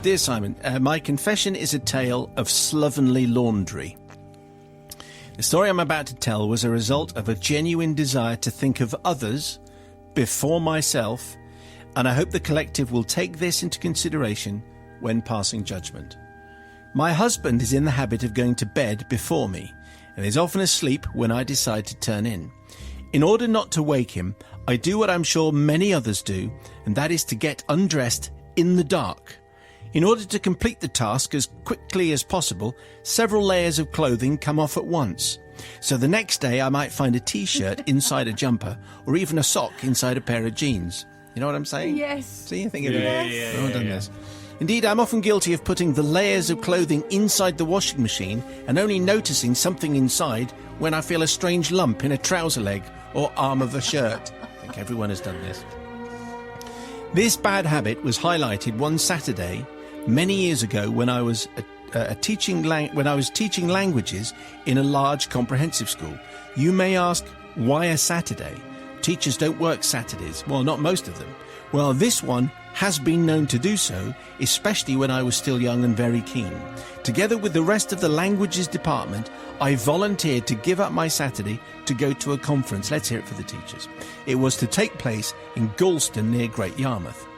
Dear Simon, my confession is a tale of slovenly laundry. The story I'm about to tell was a result of a genuine desire to think of others before myself, and I hope the collective will take this into consideration when passing judgment. My husband is in the habit of going to bed before me, and is often asleep when I decide to turn in. In order not to wake him, I do what I'm sure many others do, and that is to get undressed in the dark. In order to complete the task as quickly as possible, several layers of clothing come off at once. So the next day I might find a t-shirt inside a jumper, or even a sock inside a pair of jeans. You know what I'm saying? Yes. See, I think of this. Indeed, I'm often guilty of putting the layers of clothing inside the washing machine and only noticing something inside when I feel a strange lump in a trouser leg or arm of a shirt. I think everyone has done this. This bad habit was highlighted one Saturday many years ago when I was teaching languages in a large comprehensive school. You may ask, why a Saturday? Teachers don't work Saturdays. Well, not most of them. Well, this one has been known to do so, especially when I was still young and very keen. Together with the rest of the languages department, I volunteered to give up my Saturday to go to a conference. Let's hear it for the teachers. It was to take place in Galston near Great Yarmouth.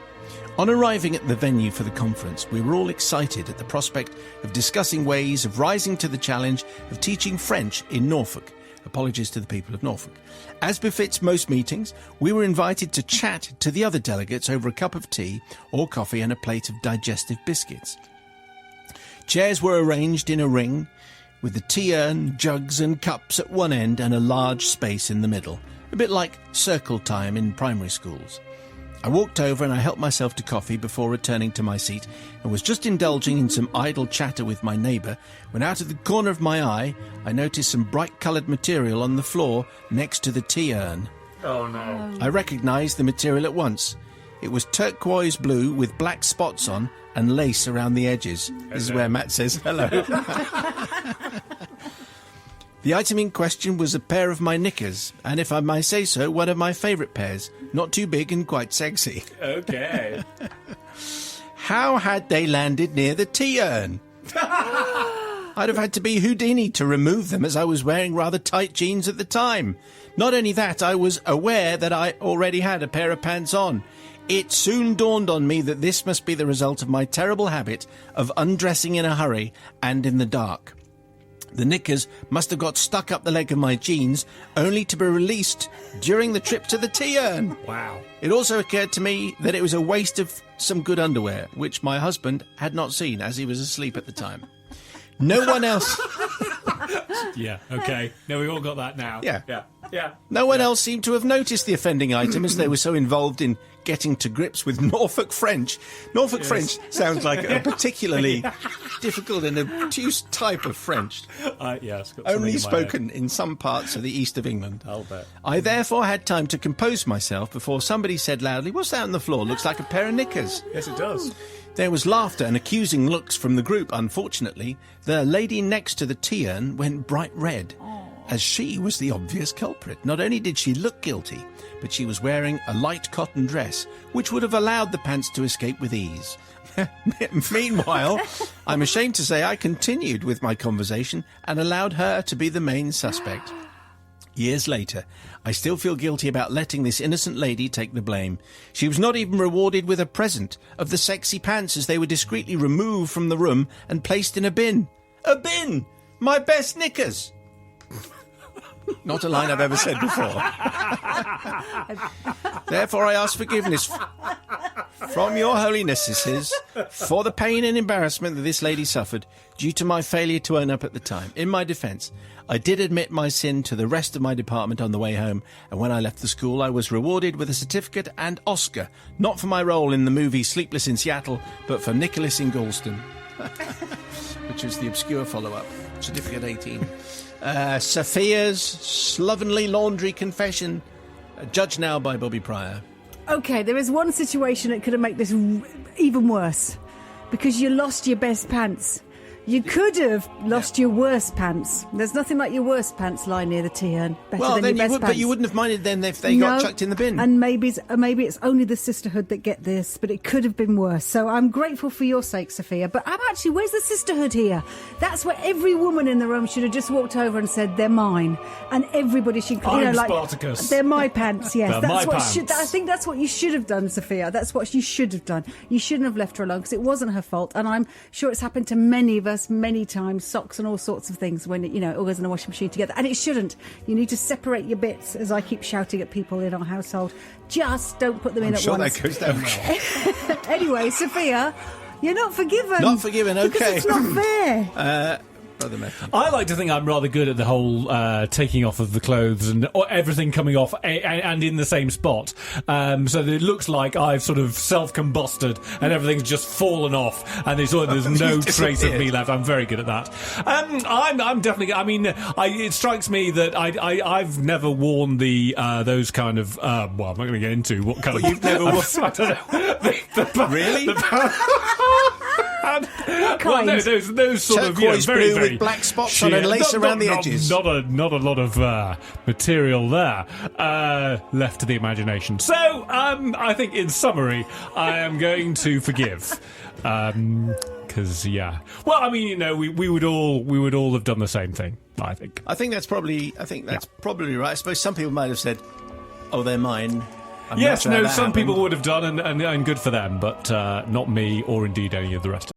On arriving at the venue for the conference, we were all excited at the prospect of discussing ways of rising to the challenge of teaching French in Norfolk. Apologies to the people of Norfolk. As befits most meetings, we were invited to chat to the other delegates over a cup of tea or coffee and a plate of digestive biscuits. Chairs were arranged in a ring, with the tea urn, jugs and cups at one end and a large space in the middle, a bit like circle time in primary schools. I walked over and I helped myself to coffee before returning to my seat and was just indulging in some idle chatter with my neighbour when out of the corner of my eye I noticed some bright-coloured material on the floor next to the tea urn. Oh no. I recognised the material at once. It was turquoise blue with black spots on and lace around the edges. This is where Matt says hello. The item in question was a pair of my knickers, and if I may say so, one of my favourite pairs. Not too big and quite sexy. Okay. How had they landed near the tea urn? I'd have had to be Houdini to remove them, as I was wearing rather tight jeans at the time. Not only that, I was aware that I already had a pair of pants on. It soon dawned on me that this must be the result of my terrible habit of undressing in a hurry and in the dark. The knickers must have got stuck up the leg of my jeans, only to be released during the trip to the tea urn. Wow. It also occurred to me that it was a waste of some good underwear, which my husband had not seen as he was asleep at the time. No one else... Yeah, okay. No, we all got that now. Yeah. No one else seemed to have noticed the offending item as they were so involved in getting to grips with Norfolk French. Norfolk French sounds like a particularly difficult and obtuse type of French. It's got Only spoken in some parts of the east of England. I'll bet. I therefore had time to compose myself before somebody said loudly, "What's that on the floor? Looks like a pair of knickers." Yes, it does. There was laughter and accusing looks from the group. Unfortunately, the lady next to the tea urn went bright red, as she was the obvious culprit. Not only did she look guilty, but she was wearing a light cotton dress, which would have allowed the pants to escape with ease. Meanwhile, I'm ashamed to say I continued with my conversation and allowed her to be the main suspect. Years later, I still feel guilty about letting this innocent lady take the blame. She was not even rewarded with a present of the sexy pants as they were discreetly removed from the room and placed in a bin. A bin! My best knickers! Not a line I've ever said before. Therefore, I ask forgiveness from your holinesses for the pain and embarrassment that this lady suffered due to my failure to own up at the time. In my defence, I did admit my sin to the rest of my department on the way home, and when I left the school, I was rewarded with a certificate and Oscar, not for my role in the movie Sleepless in Seattle, but for Nicholas in Galston, which was the obscure follow-up, Certificate 18. Sophia's slovenly laundry confession, judged now by Bobby Pryor. Okay, there is one situation that could have made this even worse. Because you lost your best pants. You could have lost your worst pants. There's nothing like your worst pants lying near the tea urn. Better Well, than then your best pants. but you wouldn't have minded then if they got chucked in the bin. And maybe it's only the sisterhood that get this, but it could have been worse. So I'm grateful for your sake, Sophia. But I'm actually, where's the sisterhood here? That's where every woman in the room should have just walked over and said, "They're mine," and everybody should, Spartacus. They're my pants. Yes, They're that's my what pants. I think that's what you should have done, Sophia. That's what you should have done. You shouldn't have left her alone because it wasn't her fault, and I'm sure it's happened to many of us many times. Socks and all sorts of things when it all goes in a washing machine together, and it shouldn't. You need to separate your bits, as I keep shouting at people in our household. Just don't put them in at once. That goes down well. Anyway, Sophia, you're not forgiven. Not forgiven. Okay. Because it's not fair. Brother Matthew. I like to think I'm rather good at the whole taking off of the clothes and everything coming off and in the same spot. So that it looks like I've sort of self-combusted and everything's just fallen off and there's no trace of me left. I'm very good at that. I'm definitely... I mean, it strikes me that I've never worn those kind of... well, I'm not going to get into what kind of... You've never worn... I don't know. Really? Well, no, those sort of turquoise very, blue very with black spots on and lace around the edges. Not a lot of material there left to the imagination. So I think, in summary, I am going to forgive. Because well, I mean, we would all have done the same thing. I think that's probably right. I suppose some people might have said, "Oh, they're mine." Yes, no, some people would have done, and good for them, but not me, or indeed any of the rest of